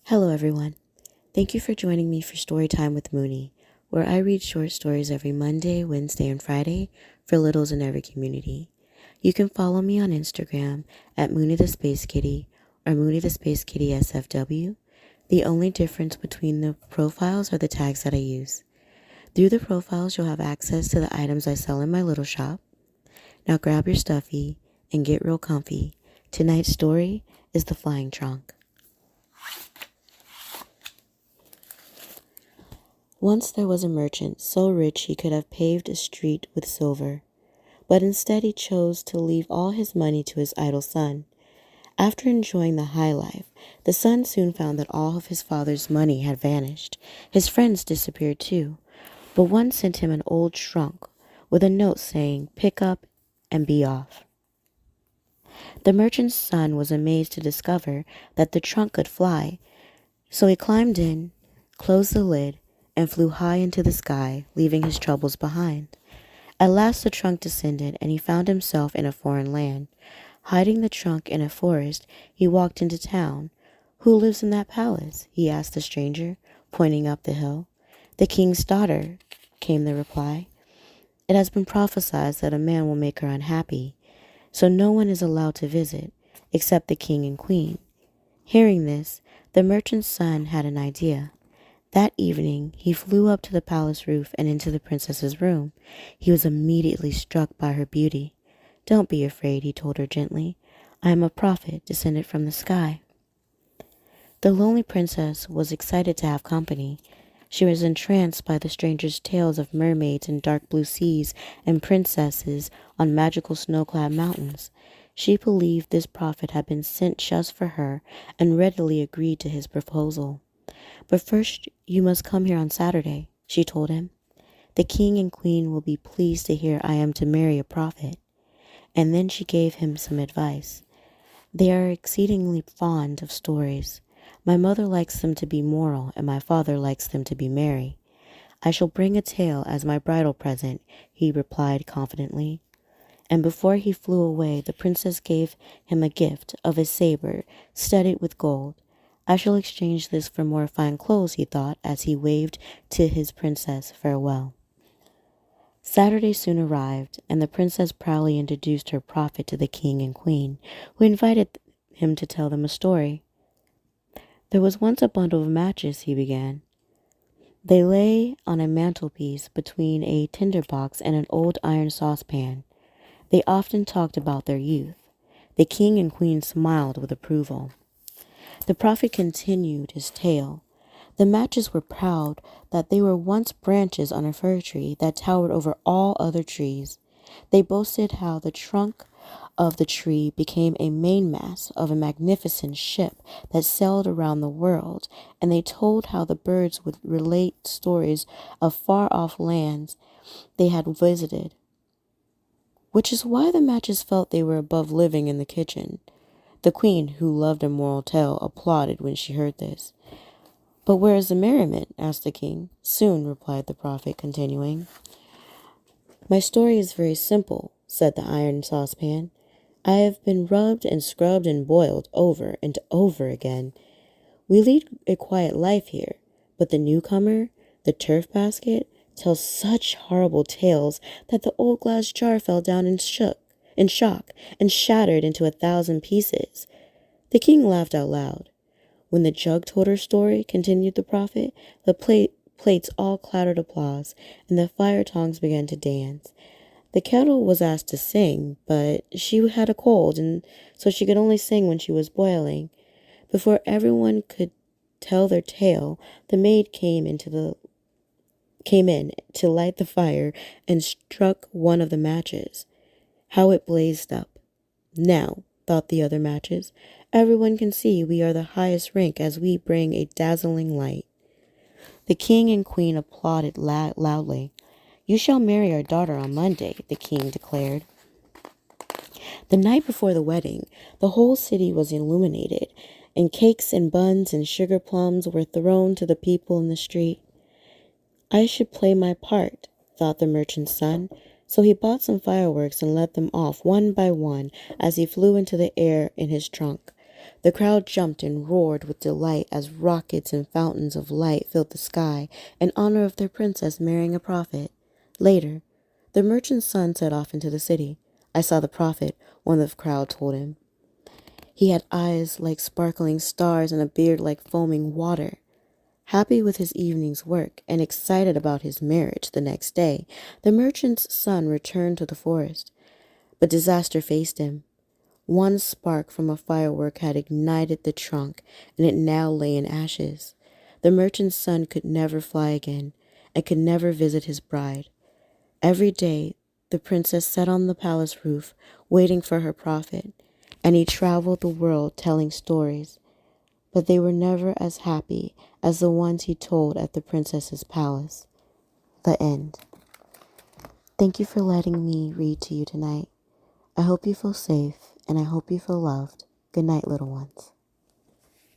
Hello, everyone. Thank you for joining me for Storytime with Moonie, where I read short stories every Monday, Wednesday, and Friday for littles in every community. You can follow me on Instagram at Moonie the Space Kitty or Moonie the Space Kitty SFW. The only difference between the profiles are the tags that I use. Through the profiles, you'll have access to the items I sell in my little shop. Now grab your stuffy and get real comfy. Tonight's story is The Flying Trunk. Once there was a merchant so rich he could have paved a street with silver, but instead he chose to leave all his money to his idle son. After enjoying the high life, the son soon found that all of his father's money had vanished. His friends disappeared too, but one sent him an old trunk with a note saying, "Pick up and be off." The merchant's son was amazed to discover that the trunk could fly, so he climbed in, closed the lid, and flew high into the sky, leaving his troubles behind. At last the trunk descended, and he found himself in a foreign land. Hiding the trunk in a forest, he walked into town. "Who lives in that palace?" he asked the stranger, pointing up the hill. "The king's daughter," came the reply. "It has been prophesied that a man will make her unhappy, so no one is allowed to visit, except the king and queen." Hearing this, the merchant's son had an idea. That evening, he flew up to the palace roof and into the princess's room. He was immediately struck by her beauty. "Don't be afraid," he told her gently. "I am a prophet descended from the sky." The lonely princess was excited to have company. She was entranced by the stranger's tales of mermaids in dark blue seas and princesses on magical snow-clad mountains. She believed this prophet had been sent just for her and readily agreed to his proposal. "But first you must come here on Saturday," she told him. "The king and queen will be pleased to hear I am to marry a prophet." And then she gave him some advice. "They are exceedingly fond of stories. My mother likes them to be moral, and my father likes them to be merry. I shall bring a tale as my bridal present," he replied confidently. And before he flew away, the princess gave him a gift of a saber studded with gold. "I shall exchange this for more fine clothes," he thought, as he waved to his princess farewell. Saturday soon arrived, and the princess proudly introduced her prophet to the king and queen, who invited him to tell them a story. "There was once a bundle of matches," he began. "They lay on a mantelpiece between a tinderbox and an old iron saucepan. They often talked about their youth." The king and queen smiled with approval. The prophet continued his tale. "The matches were proud that they were once branches on a fir tree that towered over all other trees. They boasted how the trunk of the tree became a mainmast of a magnificent ship that sailed around the world, and they told how the birds would relate stories of far-off lands they had visited, which is why the matches felt they were above living in the kitchen." The queen, who loved a moral tale, applauded when she heard this. "But where is the merriment?" asked the king. "Soon," replied the prophet, continuing. "My story is very simple," said the iron saucepan. "I have been rubbed and scrubbed and boiled over and over again. We lead a quiet life here, but the newcomer, the turf basket, tells such horrible tales that the old glass jar fell down and shook in shock and shattered into 1,000 pieces." The king laughed out loud. "When the jug told her story," continued the prophet, "the plates all clattered applause, and the fire tongs began to dance. The kettle was asked to sing, but she had a cold, and so she could only sing when she was boiling. Before everyone could tell their tale, the maid came in to light the fire and struck one of the matches. How it blazed up! 'Now,' thought the other matches, 'everyone can see we are the highest rank as we bring a dazzling light.'" The king and queen applauded loudly. "You shall marry our daughter on Monday," the king declared. The night before the wedding, the whole city was illuminated, and cakes and buns and sugar plums were thrown to the people in the street. "I should play my part," thought the merchant's son, so he bought some fireworks and let them off one by one as he flew into the air in his trunk. The crowd jumped and roared with delight as rockets and fountains of light filled the sky in honor of their princess marrying a prophet. Later, the merchant's son set off into the city. I saw the prophet, one of the crowd told him. He had eyes like sparkling stars and a beard like foaming water. Happy with his evening's work and excited about his marriage the next day, the merchant's son returned to the forest. But disaster faced him. One spark from a firework had ignited the trunk, and it now lay in ashes. The merchant's son could never fly again and could never visit his bride. Every day, the princess sat on the palace roof, waiting for her prophet, and he traveled the world telling stories, but they were never as happy as the ones he told at the princess's palace. The end. Thank you for letting me read to you tonight. I hope you feel safe, and I hope you feel loved. Good night, little ones.